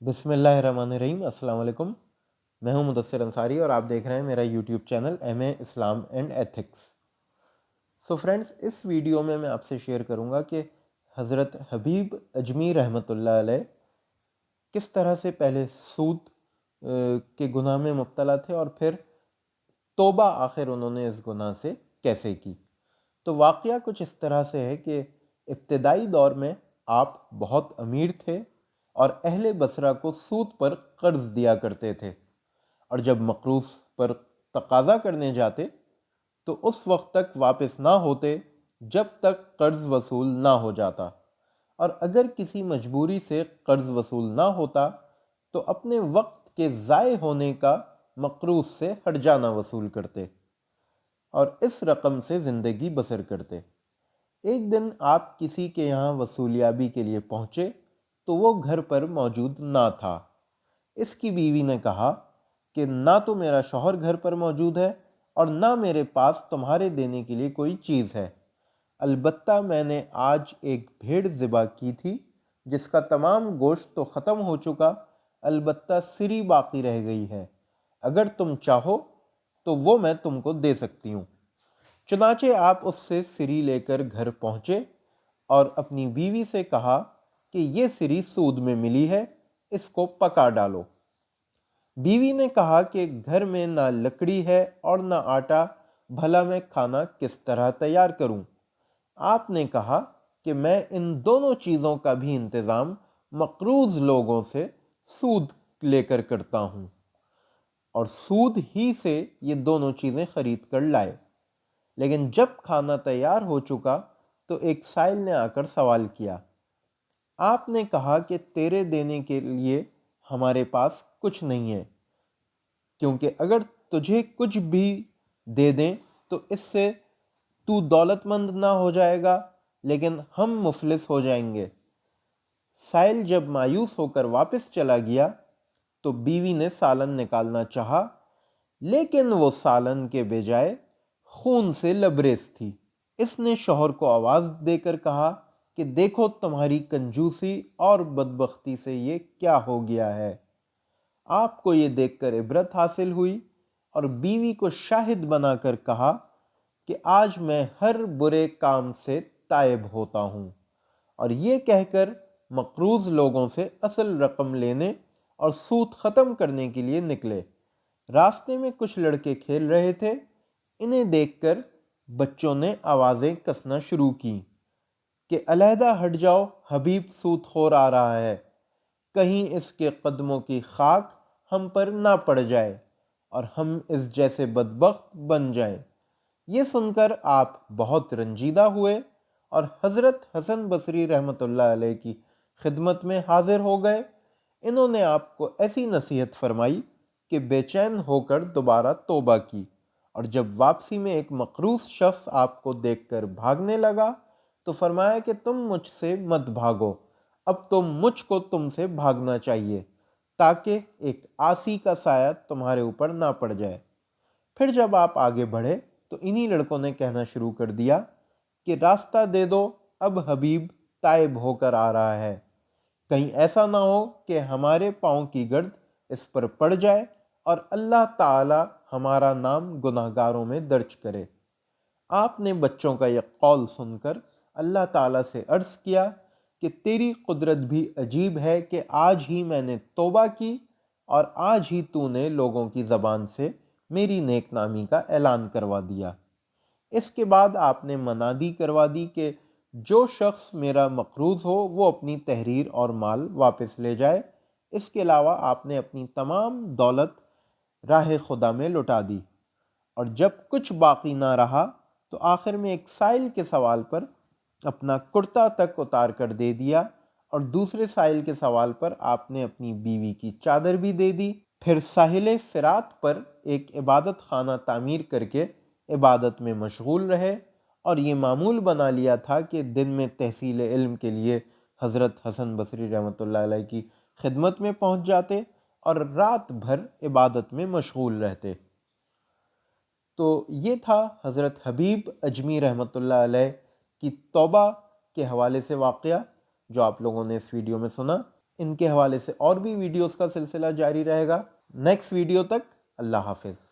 بسم اللہ الرحمن الرحیم۔ السلام علیکم۔ میں ہوں مدثر انصاری اور آپ دیکھ رہے ہیں میرا YouTube channel M A Islam and ethics. So friends, اس ویڈیو میں آپ سے شیئر کروں گا کہ حضرت حبیب اجمی رحمۃ اللہ علیہ کس طرح سے پہلے سود کے گناہ میں مبتلا تھے اور پھر توبہ آخر انہوں نے اس گناہ سے کیسے کی۔ تو واقعہ کچھ اس طرح سے ہے کہ ابتدائی دور میں آپ بہت امیر تھے اور اہل بصرہ کو سود پر قرض دیا کرتے تھے، اور جب مقروض پر تقاضا کرنے جاتے تو اس وقت تک واپس نہ ہوتے جب تک قرض وصول نہ ہو جاتا، اور اگر کسی مجبوری سے قرض وصول نہ ہوتا تو اپنے وقت کے ضائع ہونے کا مقروض سے ہٹ جانا وصول کرتے اور اس رقم سے زندگی بسر کرتے۔ ایک دن آپ کسی کے یہاں وصولیابی کے لیے پہنچے تو وہ گھر پر موجود نہ تھا۔ اس کی بیوی نے کہا کہ نہ تو میرا شوہر گھر پر موجود ہے اور نہ میرے پاس تمہارے دینے کے لیے کوئی چیز ہے، البتہ میں نے آج ایک بھیڑ ذبح کی تھی جس کا تمام گوشت تو ختم ہو چکا، البتہ سری باقی رہ گئی ہے، اگر تم چاہو تو وہ میں تم کو دے سکتی ہوں۔ چنانچہ آپ اس سے سری لے کر گھر پہنچے اور اپنی بیوی سے کہا کہ یہ سری سود میں ملی ہے، اس کو پکا ڈالو۔ بیوی نے کہا کہ گھر میں نہ لکڑی ہے اور نہ آٹا، بھلا میں کھانا کس طرح تیار کروں؟ آپ نے کہا کہ میں ان دونوں چیزوں کا بھی انتظام مقروض لوگوں سے سود لے کر کرتا ہوں، اور سود ہی سے یہ دونوں چیزیں خرید کر لائے۔ لیکن جب کھانا تیار ہو چکا تو ایک سائل نے آ کر سوال کیا۔ آپ نے کہا کہ تیرے دینے کے لیے ہمارے پاس کچھ نہیں ہے، کیونکہ اگر تجھے کچھ بھی دے دیں تو اس سے تو دولت مند نہ ہو جائے گا، لیکن ہم مفلس ہو جائیں گے۔ سائل جب مایوس ہو کر واپس چلا گیا تو بیوی نے سالن نکالنا چاہا، لیکن وہ سالن کے بجائے خون سے لبریز تھی۔ اس نے شوہر کو آواز دے کر کہا کہ دیکھو تمہاری کنجوسی اور بدبختی سے یہ کیا ہو گیا ہے۔ آپ کو یہ دیکھ کر عبرت حاصل ہوئی اور بیوی کو شاہد بنا کر کہا کہ آج میں ہر برے کام سے تائب ہوتا ہوں، اور یہ کہہ کر مقروض لوگوں سے اصل رقم لینے اور سود ختم کرنے کے لیے نکلے۔ راستے میں کچھ لڑکے کھیل رہے تھے، انہیں دیکھ کر بچوں نے آوازیں کسنا شروع کی کہ علیحدہ ہٹ جاؤ، حبیب سود خور آ رہا ہے، کہیں اس کے قدموں کی خاک ہم پر نہ پڑ جائے اور ہم اس جیسے بدبخت بن جائیں۔ یہ سن کر آپ بہت رنجیدہ ہوئے اور حضرت حسن بصری رحمۃ اللہ علیہ کی خدمت میں حاضر ہو گئے۔ انہوں نے آپ کو ایسی نصیحت فرمائی کہ بے چین ہو کر دوبارہ توبہ کی، اور جب واپسی میں ایک مقروض شخص آپ کو دیکھ کر بھاگنے لگا تو فرمایا کہ تم مجھ سے مت بھاگو، اب تو مجھ کو تم سے بھاگنا چاہیے تاکہ ایک عاصی کا سایہ تمہارے اوپر نہ پڑ جائے۔ پھر جب آپ آگے بڑھے تو انہی لڑکوں نے کہنا شروع کر دیا کہ راستہ دے دو، اب حبیب تائب ہو کر آ رہا ہے، کہیں ایسا نہ ہو کہ ہمارے پاؤں کی گرد اس پر پڑ جائے اور اللہ تعالی ہمارا نام گناہگاروں میں درج کرے۔ آپ نے بچوں کا یہ قول سن کر اللہ تعالیٰ سے عرض کیا کہ تیری قدرت بھی عجیب ہے کہ آج ہی میں نے توبہ کی اور آج ہی تو نے لوگوں کی زبان سے میری نیک نامی کا اعلان کروا دیا۔ اس کے بعد آپ نے منادی کروا دی کہ جو شخص میرا مقروض ہو وہ اپنی تحریر اور مال واپس لے جائے۔ اس کے علاوہ آپ نے اپنی تمام دولت راہ خدا میں لٹا دی، اور جب کچھ باقی نہ رہا تو آخر میں ایک سائل کے سوال پر اپنا کرتا تک اتار کر دے دیا، اور دوسرے سائل کے سوال پر آپ نے اپنی بیوی کی چادر بھی دے دی۔ پھر ساحل فرات پر ایک عبادت خانہ تعمیر کر کے عبادت میں مشغول رہے، اور یہ معمول بنا لیا تھا کہ دن میں تحصیل علم کے لیے حضرت حسن بصری رحمۃ اللہ علیہ کی خدمت میں پہنچ جاتے اور رات بھر عبادت میں مشغول رہتے۔ تو یہ تھا حضرت حبیب اجمی رحمۃ اللہ علیہ کی توبہ کے حوالے سے واقعہ جو آپ لوگوں نے اس ویڈیو میں سنا۔ ان کے حوالے سے اور بھی ویڈیوز کا سلسلہ جاری رہے گا۔ نیکسٹ ویڈیو تک اللہ حافظ۔